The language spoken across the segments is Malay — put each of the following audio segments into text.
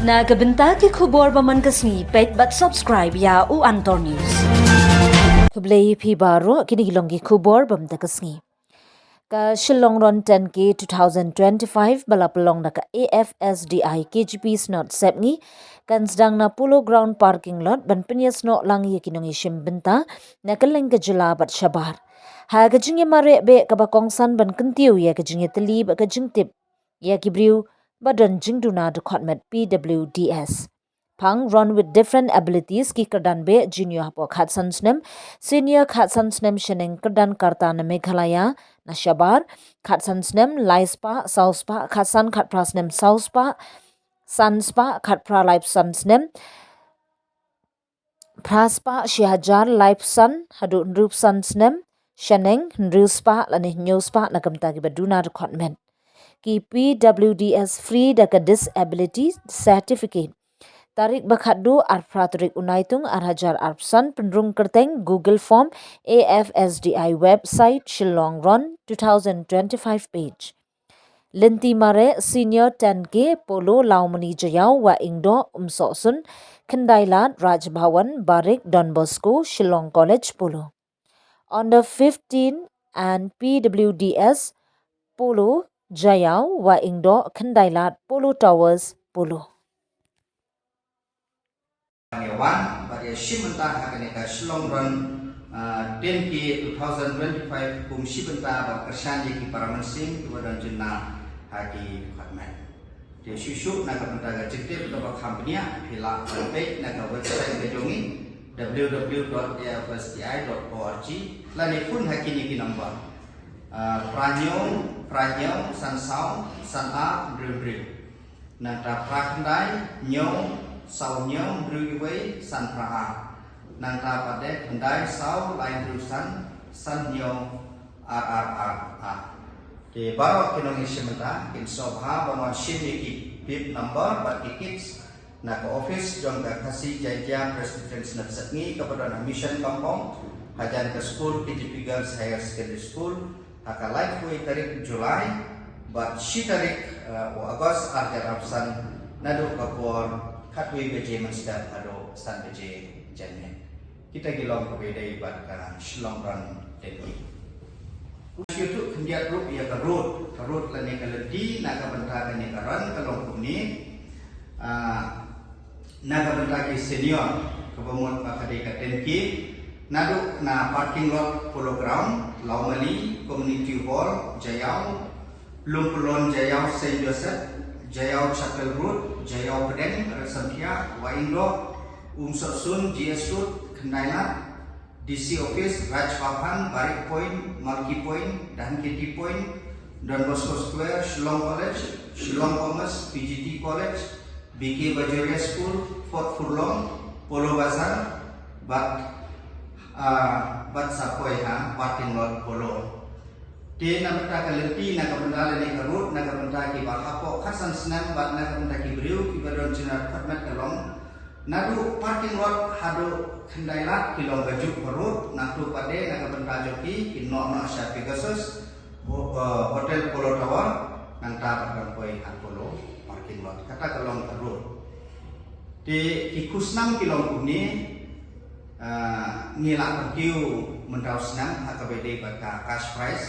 Nagabenta ki khubor baman kasni pet but subscribe ya u Antor News. Hublei pi baro kini gilongi khubor bamta kasni. Ka Shillong Ron 10K 2025 balapalong na ka AFSDI KGP snot sepngi kan sedang na Polo Ground parking lot ban penyes no lang ye kinongi shimbenta na kaleng ka jela bat shabar. Ha kajingye mare be ka bakongsan ban kentiu ye kajingye teli ba kajing tip ye kibriu badan jingduna department PWDS. Pang run with different abilities ki kerdan be junior hapo khatsan snem senior khatsan snem sheneng kerdan karta na Meghalaya na Shabar khatsan snem Laispa Sauspa khatsan khatpra snem Sauspa Sanspa khatpra life san snem Praspa Shihajar life san hadu nrup san snem sheneng nruspa lani nyuspa na kamta ki baduna department ki PWDS free daka disability certificate tarik bakhadu arpraturik unaitung arhajar arpsan penrung kerteng Google form AFSDI website Shillong Ron 2025 page Linti mare senior 10K Polo Laumani Jayau wa Ingdo Umsosun Kendailat Rajbhawan Barik Don Bosco Shillong College Polo on the 15 and PWDS Polo Jayau wa Ingdo Kendailat Polo Towers Polo. One, but a shipmenta hakaneka Shillong Ron 10K 2025 kum shipmenta ba kersanji ki paramansing tuwadan jenna haki department. Dia susu naga pentaga jektir ke company-nya pila website naga website bejongi www.afsdi.org lani pun hakini ki nombor Pranyong Sansau Sana Bril Nanta Prakandai Nyong Sau Nyong Bril San Praha Nanta Pade Kendai Sau Lain Rusan San Nyong RRR Di baru kinongi sementa in sobha bangun sini ki bib number bat kids nak office jong ka kasih jaja president snapsatni kepada mission kampung hajan ke school KGP Girls Higher Secondary School haka live way tarik Julai bat si tarik Agos arjar absan nadu kapur katwi beje masdar ado stan beje jane kita gilong kebedai bat ka Shillong Ron Dengi YouTube kendiat rup ia ke road lani kaledi naga benta kani karan kalong kuni naga benta ki senior kebamut pakade ka 10K nadu na parking lot Polo Ground Laumali Community Hall Jayau Lumpulon Jayau Saint Joseph Jayau Chapel Road Jayau Pedeng Resantia Waindo Umsosun GS Road Kendailat DC Office, Rajbhavan, Barik Point, Marki Point, dan Kitty Point, Don Bosco Square, Shillong College, Shillong Commerce, PGT College, BK Bajoria School, Fort Furlong, Polo Bazar, Bat Sapoy parking lot Polo. Di nabenta kalenti nakabenda leni karut nakabenta ki bahapo khasan senam bat nakabenta ki briu ki badon jinar khatmat kalong nadu parking lot hadu Kendailat kilong gajuk perut natu pade nakabenta joki kinno asya Pegasus hotel Polo Tower nang ta padang koi Polo parking lot kata kalong karut di kikusnam kilong kuni ngilak pergiu mendau senam hakabede baka cash price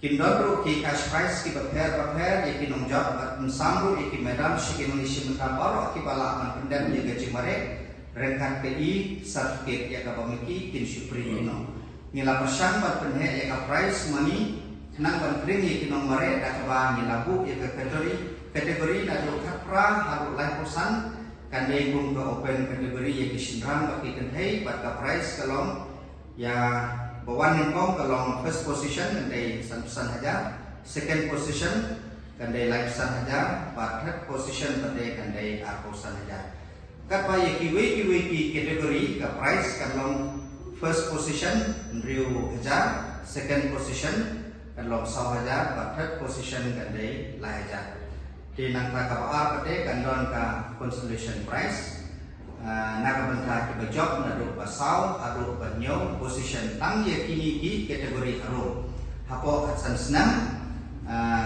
kindodru ki cash price ki prepare ye kinong job at msamru ye ki medam shikinong isi mentabaro ki bala man pendam ye gaji mare rengkat PI certificate ya kapamiki kin supri ino ngila persang bat penhe ya ka price money kenang ban kring ye kinong mare da ka ngila bu ya ka kategori na do kapra haru lai posan kandai bung ke open kategori ye ki sindram ba ki kenhei bat ka price kalong ya bawan nengkong kalong first position kandai san hajar second position kandai life san hajar bat third position kandai arposan hajar kapa ye kiwi kategori ka price kalong first position riu hajar second position kalong 1,000 but third position kandai la hajar di nang ta ka pa pate kandon ka consolation prize naga benta ki bajok na do basau aro banyo position tang ye kini ki kategori aro hapo khatsan senam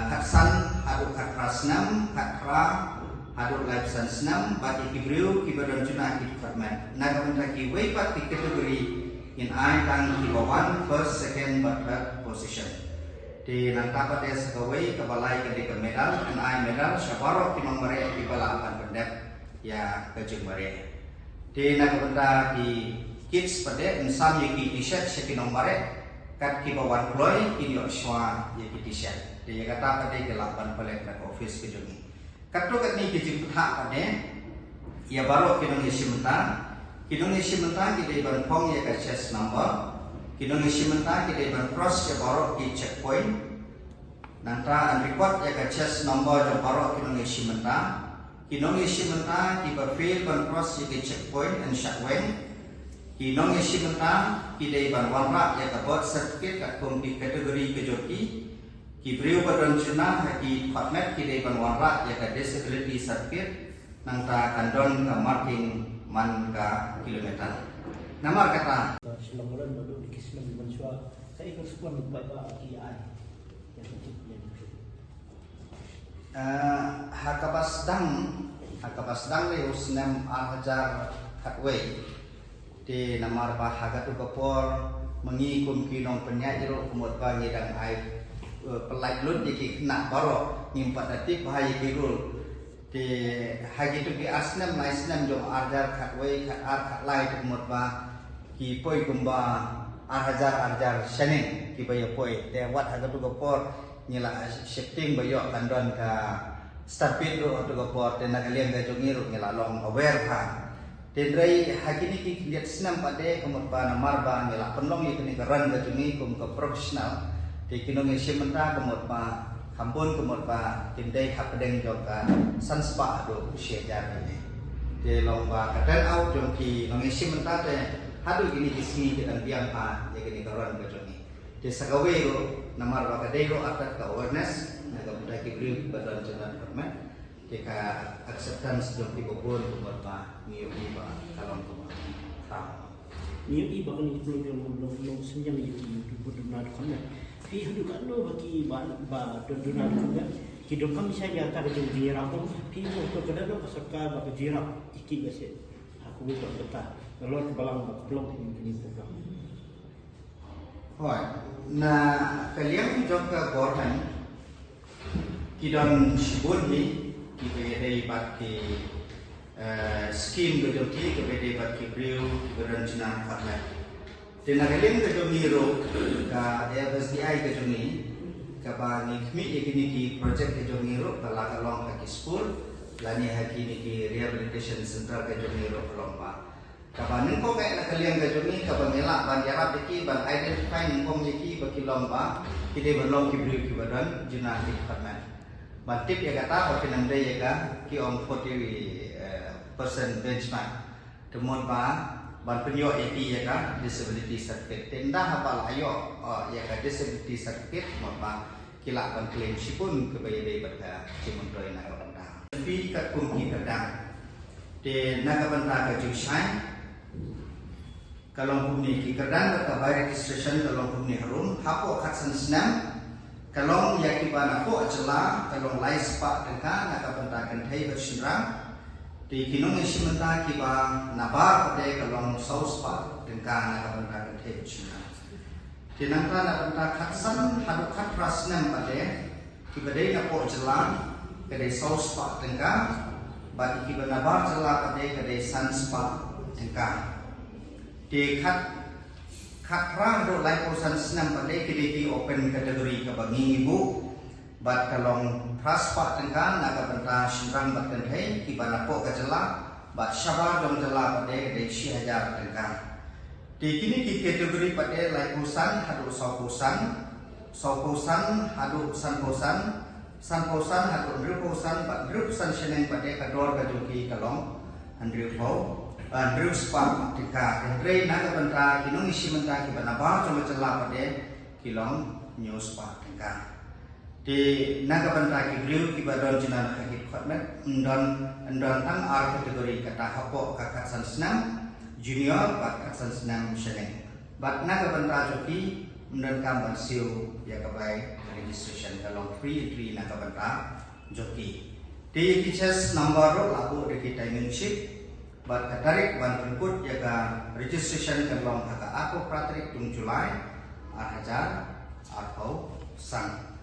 khatsan aro khatra senam khatra hadut live san senam bagi kibriu kibaran juna department naga benda ki way pat ki kategori in ai tang ki bawan first second but third position di nanta pada segawai kebalai ke medal in ai medal syabaro ki nomore ki balapan pendep ya kejeng bare di naga benda ki kids pada insam ye ki t-shirt syaki nomore kat ki bawan ploy ki yo shwa ye ki t-shirt di kata pada ke lapan pelek kat office ke jungi kato kat ni ki jipha pada ya baro ki nong yesimenta kita iban pong ya ke chest number kita yesimenta kita iban cross ya baro ki checkpoint nanta an record ya ke chest number ya baro ki nong yesimenta kita fail ban cross ya ke checkpoint and shotway kinong yesimenta kita iban warna ya ke birth certificate kat kompi kategori ke joki ki beriu badan juna ki department kita iban warna ya ke disability certificate nanta kandon ke marking man ka kilometer namar kata selamaran baru dikisah di manusia saya ikut sekolah bapak ki ai yang hakabas dang le usnam hajar hatway di namar ba hagatu kapor mengikum kinong penyajiro kumot ba ngidang ai pelai lut iki kena baro ngimpat ati bahaya kirul di hagi tu di asnam naisnam jom arjar khatway khat lai tu kumot ba ki poi kumba arjar senen ki bayo poi te wat hagatu kapor nyela shifting bayo kandon ka stapit ro tu kapor te nakaliang ga jongiru nyela long aware pa Tendrai hakini ki lihat senam pada kumut pa namar ba nyela penlong ikini keran ga jongi kum ka profesional di kinong yesimenta kumut pa kampun kumut pa tindai hapdeng joka sanspa do shejar ni de lomba kadan au jongki nong yesimenta te hadu gini kisni dengan biang pa ya gini karan ga jongi de sagawe ro namar ba kadai ro atat ka awareness naga budai ki bri badan jalan permen jika acceptance jom di bobon kumut pa niu ba kalon kumut ta niu iba kan itu belum senjang itu benar kan fi hadu kan lo bagi ba dondunan kan hidup kami saja tak ada jirap pun fi untuk kada lo pasaka ba jirap iki bese aku itu betah kalau balang blok ini program hoi na kalian juga government kidon shibun ni kibede baki scheme gedoti kibede baki brio berencana partner Tenagaling ke Jomiro ka FSDI ke Jomi ka ba ni kmi ikini ki project ke Jomiro bala kalong ka school lani hakini ki rehabilitation center ke Jomiro lomba ka ba ningko ka nakaliang ke Jomi ka ba mela ban yarap ki ban identify ningko ki baki lomba kide berlong ki brio ki badan juna di department ban tip ya kata ba kinamde ya ka ki om 40% benchmark temon ba ban penyo eti ya kan disability certificate tenda hafal ayo ya kan disability certificate mapa kila ban claim sipun kebayai pada cimun doi naga benda fi kat kumki kadang de naga benda ka jusai kalau bumi ki kadang ka by registration kalau bumi harum hapo khatsan senam kalau ya ki bana ko acela kalau lai spa tengka naga benda kan thai bersinrang di kinong yesimenta kiba nabar pada kalong saus pa tengkang na kabanta kan tebchina tinanta na kabanta khatsan hadu khat rasnam pada kiba dei na po jalan kade saus pa tengkang ba kiba nabar jala pada kade sans pa tengkang di khat rang do lai po sans nam pada kide ki open category ka bangi ibu bat kalong praspa tengkan naga benta shirang bat kenthai ki banapo ka jala bat shaba dong jala pade de 6000 tengkan di kini ki kategori pade lai pusan hadu saupusan hadu sanposan hadu ndrupusan bat ndrupusan sheneng pade kador ka joki kalong andru spa tikaendre naga benta kinong isi menta ki banaba jong jala pade kilong news pa tengkan di naga banta ki beliau ki badon jinan hakit khatmet ndon tang ar kategori kata hapo kakatsan senam junior kakatsan senam sheneng bat naga banta joki ndon kam siu ya kabai registration kalong free entry naga banta joki Di kichas number labu deki timing ship bat katarik ban pengkut jaga registration kan long haka aku pratrik tung Julai 2000 atau sang